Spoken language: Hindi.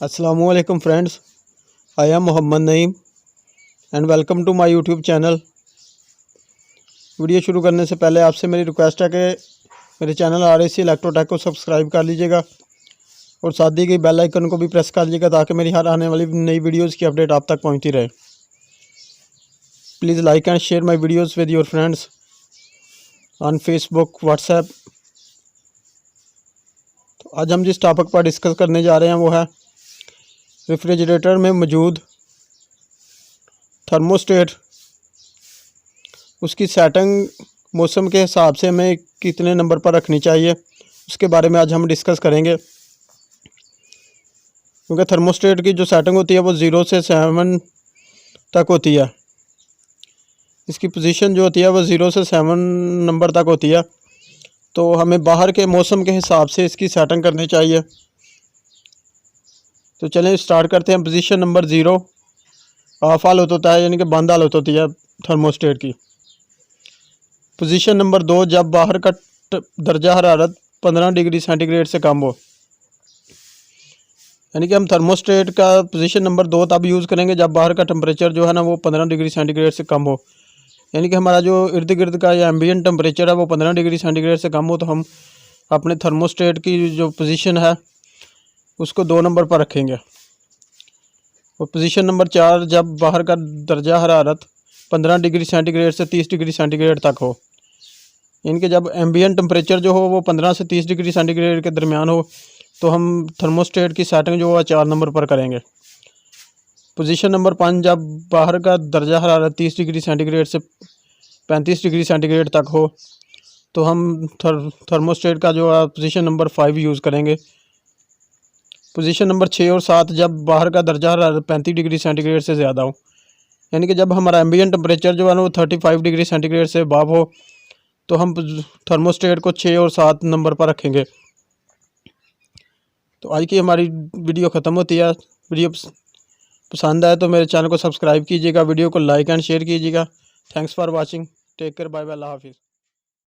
Assalamualaikum friends, I am Mohammad Naeem and welcome to my YouTube channel. Video शुरू करने से पहले आपसे मेरी रिक्वेस्ट है कि मेरे चैनल RAC इलेक्ट्रोटेक को सब्सक्राइब कर लीजिएगा और साथ दी गई बेल आइकन को भी प्रेस कर लीजिएगा ताकि मेरी हर आने वाली नई वीडियोस की अपडेट आप तक पहुंचती रहे। Please like and share my videos with your friends on Facebook, WhatsApp. तो आज हम जिस टॉपिक पर डिस्कस करने जा रहे हैं वो है रेफ्रिजरेटर में मौजूद थर्मोस्टेट, उसकी सेटिंग मौसम के हिसाब से हमें कितने नंबर पर रखनी चाहिए, उसके बारे में आज हम डिस्कस करेंगे। क्योंकि थर्मोस्टेट की जो सेटिंग होती है वो 0 से 7 तक होती है। इसकी पोजीशन जो होती है वो 0 से 7 नंबर तक होती है। तो हमें बाहर के मौसम के हिसाब से इसकी सेटिंग करनी चाहिए। तो चलें स्टार्ट करते हैं। पोजीशन नंबर 0 ऑफ हालत होता है, यानी कि बंद हालत होती है थर्मोस्टेट की। पोजीशन नंबर 2 जब बाहर का दर्जा हरारत 15 डिग्री सेंटीग्रेड से कम हो, यानी कि हम थर्मोस्टेट का पोजीशन नंबर 2 तब यूज़ करेंगे जब बाहर का टेम्परेचर जो है ना वो 15 डिग्री सेंटीग्रेड से कम हो। यानी कि हमारा जो इर्द गिर्द का या एम्बियंट टेम्परेचर है वो 15 डिग्री सेंटीग्रेड से कम हो, तो हम अपने थर्मोस्टेट की जो पोजीशन है उसको 2 नंबर पर रखेंगे। और पोजीशन नंबर 4 जब बाहर का दर्जा हरारत 15 डिग्री सेंटीग्रेड से 30 डिग्री सेंटीग्रेड तक हो, यानी कि जब एम्बियंट टेम्परेचर जो हो वो 15 से 30 डिग्री सेंटीग्रेड के दरमियान हो, तो हम थर्मोस्टेट की सेटिंग जो है 4 नंबर पर करेंगे। पोजीशन नंबर 5 जब बाहर का दर्जा हरारत 30 डिग्री सेंटीग्रेड से 35 डिग्री सेंटीग्रेड तक हो, तो हम थर्मोस्टेट का जो है पोजीशन नंबर 5 यूज़ करेंगे। पोजीशन नंबर 6 और 7 जब बाहर का दर्जा हरारत 35 डिग्री सेंटीग्रेड से ज़्यादा हो, यानी कि जब हमारा एम्बियंट टेम्परेचर जो है ना वो 35 डिग्री सेंटीग्रेड से अबव हो, तो हम थर्मोस्टेट को 6 और 7 नंबर पर रखेंगे। तो आज की हमारी वीडियो ख़त्म होती है। वीडियो पसंद आए तो मेरे चैनल को सब्सक्राइब कीजिएगा, वीडियो को लाइक एंड शेयर कीजिएगा। Thanks for watching, take care, bye bye, अल्लाह हाफिज़।